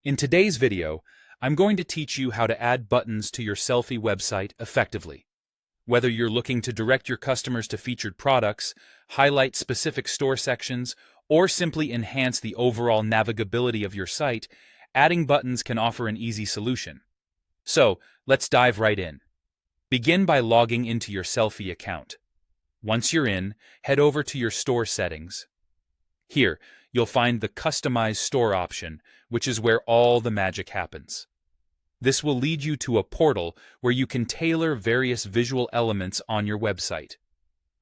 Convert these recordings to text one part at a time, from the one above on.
In today's video, I'm going to teach you how to add buttons to your Sellfy website effectively. Whether you're looking to direct your customers to featured products, highlight specific store sections, or simply enhance the overall navigability of your site, adding buttons can offer an easy solution. So, let's dive right in. Begin by logging into your Sellfy account. Once you're in, head over to your store settings. Here, you'll find the Customize Store option, which is where all the magic happens. This will lead you to a portal where you can tailor various visual elements on your website.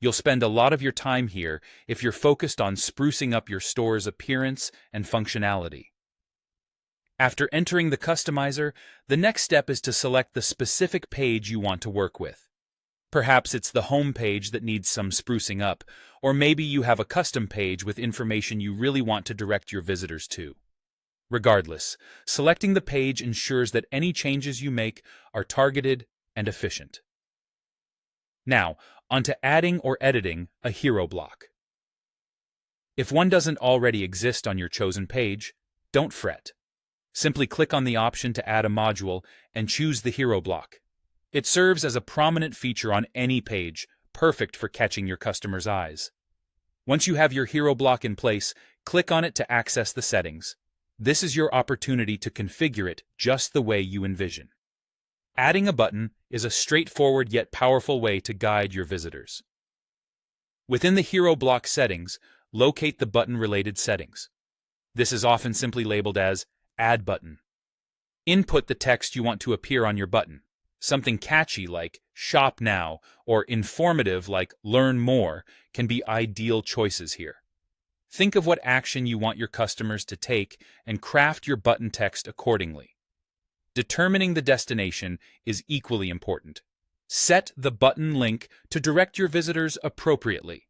You'll spend a lot of your time here if you're focused on sprucing up your store's appearance and functionality. After entering the customizer, the next step is to select the specific page you want to work with. Perhaps it's the home page that needs some sprucing up, or maybe you have a custom page with information you really want to direct your visitors to. Regardless, selecting the page ensures that any changes you make are targeted and efficient. Now, onto adding or editing a hero block. If one doesn't already exist on your chosen page, don't fret. Simply click on the option to add a module and choose the hero block. It serves as a prominent feature on any page, perfect for catching your customers' eyes. Once you have your hero block in place, click on it to access the settings. This is your opportunity to configure it just the way you envision. Adding a button is a straightforward yet powerful way to guide your visitors. Within the hero block settings, locate the button-related settings. This is often simply labeled as Add Button. Input the text you want to appear on your button. Something catchy like Shop Now or informative like Learn More can be ideal choices here. Think of what action you want your customers to take and craft your button text accordingly. Determining the destination is equally important. Set the button link to direct your visitors appropriately.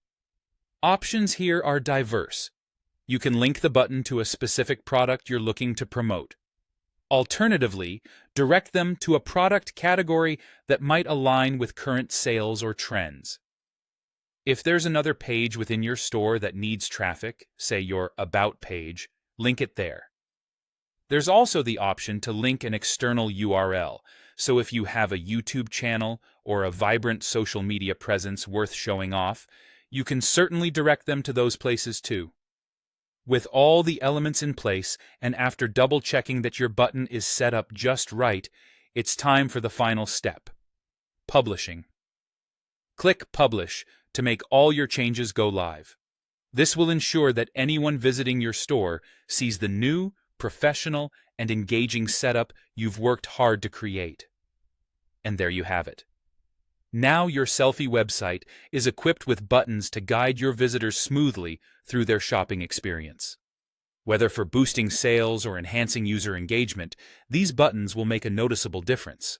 Options here are diverse. You can link the button to a specific product you're looking to promote. Alternatively, direct them to a product category that might align with current sales or trends. If there's another page within your store that needs traffic, say your About page, link it there. There's also the option to link an external URL, so if you have a YouTube channel or a vibrant social media presence worth showing off, you can certainly direct them to those places too. With all the elements in place, and after double-checking that your button is set up just right, it's time for the final step: publishing. Click Publish to make all your changes go live. This will ensure that anyone visiting your store sees the new, professional, and engaging setup you've worked hard to create. And there you have it. Now your Sellfy website is equipped with buttons to guide your visitors smoothly through their shopping experience. Whether for boosting sales or enhancing user engagement, these buttons will make a noticeable difference.